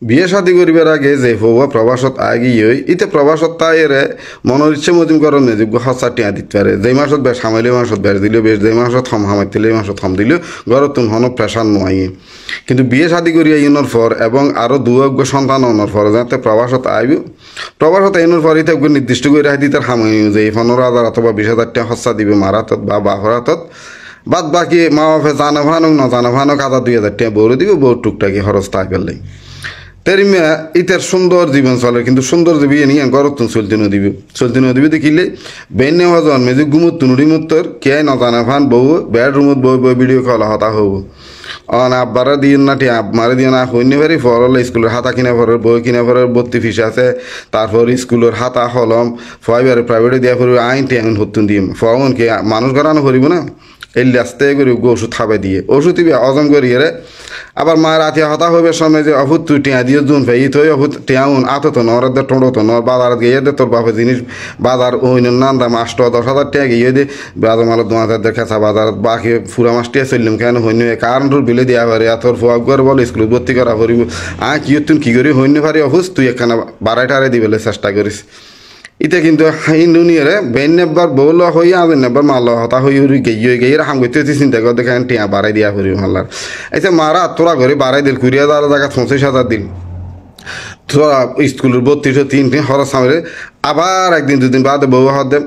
বিয়ে শাদী করিবার আগে যে হওয়া প্রবাসত আগি ইতে প্রবাসত তাইরে মনের ইচ্ছে মতিম করণ যোগ্য সঁচা টিয়া দিতে পারে যে মাসত বেশ হামাইলে মাসত বেশ দিল বেশ যে মাসত হম হামাইলে মাসত হম দিল ঘরত তুন হন প্রেশার নোয়াই কিন্তু বিয়ে শাদী করিয়া ইনোর পর এবং আরও দুয়োগ্য সন্তান অনর পর যাতে প্রবাসত আইব প্রবাসত আইনোর পর ইতে নির্দিষ্ট করে রাখি তার হামাই যে 15,000 অথবা 20,000 টাকা সস্তা দিবে মারাতত বা বাহরাতত বাদ বাকি মা বাপে জানা ভানুক না জানা ভানুক 1,000-2,000 টাকা বউরে দিবে বউ টুকটাকি খরচ তাই পেলে তেরিমা ইতার সুন্দর জীবন চলে কিন্তু সুন্দর জীবী নিয়ে গরত চলতে নদীবি দেখিলে বেন নেওয়া জন্মে যে গুমুত তুনুরি মুত্তর কে নজানা ফান বউ বেডরুমত বই বই ভিডিও কল হতা হব অন আব্বারা দিয়ে না টি আব্বারে দিয়ে না হইনি পারি ফরলে স্কুলের হাতা কিনা ফরের বই কিনা ফরের ভর্তি ফিস আছে তারপর স্কুলের হাতা কলম ফাইবারে প্রাইভেটে দিয়া ফুরবে আইন টেন হতুন দিম ফমন কে মানুষ গড়ানো করিব না এই লাস্তে করে ওষুধ খাবে দিয়ে ওষুধ দিবে অজম করিয়ে রে আবার মা রাতে হতা হবে সময় যে অভূত তুই টিয়া দিয়ে জুন ফেই তুই অভূত টিয়াউন আত তো নর দে টোঁড়ো তো নর বাজার গিয়ে দে তোর বাপে জিনিস বাজার ওই নান দাম 8-10,000 টাকা গিয়ে দে বাজার মাল 2,000 খেঁচা বাজার বাকি ফুরা মাস টিয়া চললাম কেন হইনি কারণটোর বিলে দিয়া পারে তোর ফুয়াক করে বল স্কুল ভর্তি করা করিব কি তুই কি করি হইনি পারি অভুজ তুই একখানা বাড়াইটারে দিবেলে চেষ্টা করিস ইতে কিন্তু হিন্দু নিয়ে বেন নেবার বউ ল হইয়া আজ নেবার মাল হতা হই গিয়ে হাম করতে চিন্তা করে দেখেন টিয়া বাড়াই দিয়া করি মাল্লার আচ্ছা মারা তোরা ঘরে বাড়াই দিল 20,000 টাকা 35,000 দিল তোরা স্কুলের 32-33 খরচ সামনে আবার একদিন দুদিন বাদে বউ হাতে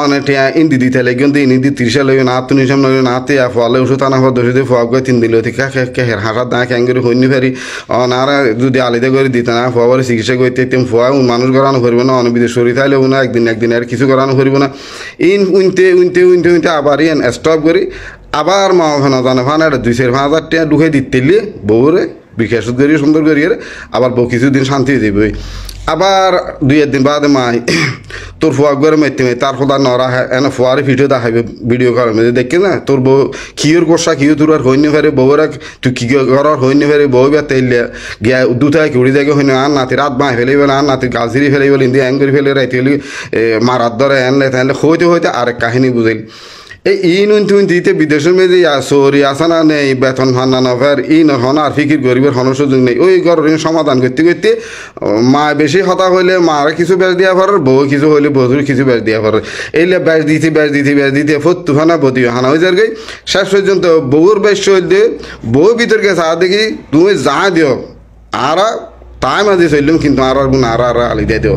অনেক টিয়া ইন্দি দিতে লাগে কিন্তু ইন্দি 30 লইবে না তুমি সামনে না তে ফলে ওষুধ আনা হওয়া দোষে ফুয়া করে 3 দিল ঠিক কেহের হাঁটার দাঁ ক্যাং করে হইনি ফেরি আর যদি আলিদা করে দিতে না ফুয়া চিকিৎসা করতে ফুয়া মানুষ গড়ানো করবে না অনেক বিদেশ শরীর থাইলেও না একদিন আর কিছু করানো করব না উনতে আবার ইন স্টপ করি আবার মা ফানা জানে ফানা 2,000 টাকা ঢুকে দিতে বউরে বিকাশ করি সুন্দর করি আবার বউ কিছুদিন শান্তি যাবে আবার 2 দিন বাদে মা তোর ফুয়া করে মারতে তার ফোদা নরা এনে ফুয়ারে ভিডিও দেখাবে ভিডিও করার মধ্যে দেখে না তোর বউ কিওর গোসা কিও তোর আর হইনি ফেরে বউরা তুই কি করার হইনি ফেরে বউ বে তেলে গিয়া দুটায় উড়ি জায়গা হইনি আর নাতি রাত বাঁ ফেলে বলে আর নাতি গাছিরি ফেলে বলে ইন্দি অ্যাঙ্গরি ফেলে রাইতে হলে মারাত ধরে এনলে তাহলে হইতে আরেক কাহিনী বুঝাইল এই দিতে বিদেশের মেয়ে সরি আসা না নেই বেতন ফান্না নফের হন আর ফিকির গরিবের হন সুযোগ নেই ওই গরিবের সমাধান করতে মা বেশি হতা হইলে মারা কিছু বেশ দিয়া পারার বউ কিছু হইলে বধুর কিছু বেশ দিয়া পারার এইলে বেশ দিতে ফত্তু হানা বদি হানা হয়ে যার শেষ পর্যন্ত বউর বেশ চলতে বউ ভিতর গেছে আর দেখি তুমি যা দিও আর তাই মাঝে চললাম কিন্তু আর আলি দিয়ে দিও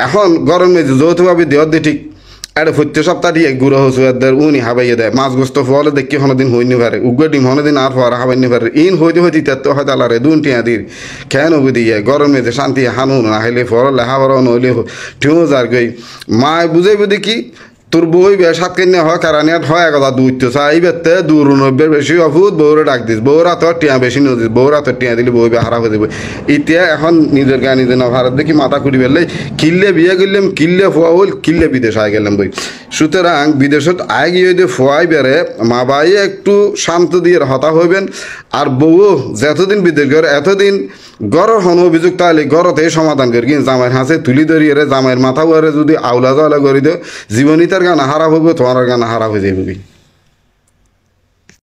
এখন গরমে যৌথভাবে দেওয়ার দিয়ে ঠিক এটা প্রত্যেক সপ্তাহ দিয়ে গুঁড়ো হচ্ছে উনি হাবাইয়ে দেয় মাছ গোস্ত ফলে দেখি দিন হইনি পারে উগ্র ডিম দিন আর ফোয়ারা হাবাইনি পারে হইতে তো হয়তো আলারে দুন টিয়া দির খেয়ে নবী দিয়ে গরমে যে শান্তি হানুন না হাইলে ফলে হাবার নইলে ঠিউ যার গই মায় বুঝাইব দেখি তোর বই বে 7 কেনে হয় কারণিয়াত হয় 1,200 চাইবে দূর 90 বেশি অভূত বউরে ডাক দিস বউরা তো টিয়া বেশি নদিস বউরা তো টিয়া দিলে বই বে হারা হয়ে যাবে ইতিয়া এখন নিজের গায়ে নিজে না ভারত দেখি মাথা কুড়ি বেললে কিল্লে বিয়ে করলাম কিল্লে ফুয়া হল কিল্লে বিদেশ আয় গেলাম বই সুতরাং বিদেশত আয় গিয়ে যদি ফুয়াই বেড়ে মা বাই একটু শান্ত দিয়ে হতা হইবেন আর বউ যতদিন বিদেশ করে এতদিন গড়ের হন অভিযোগ তাহলে গড়তে সমাধান করি কিন্তু জামাইয়ের হাসে তুলি ধরিয়ে জামাইয়ের মাথা উয়ারে যদি আউলা জাওলা করে দিও জীবনী তার গান হারা হইব তোমার গান হারা হয়ে যাবে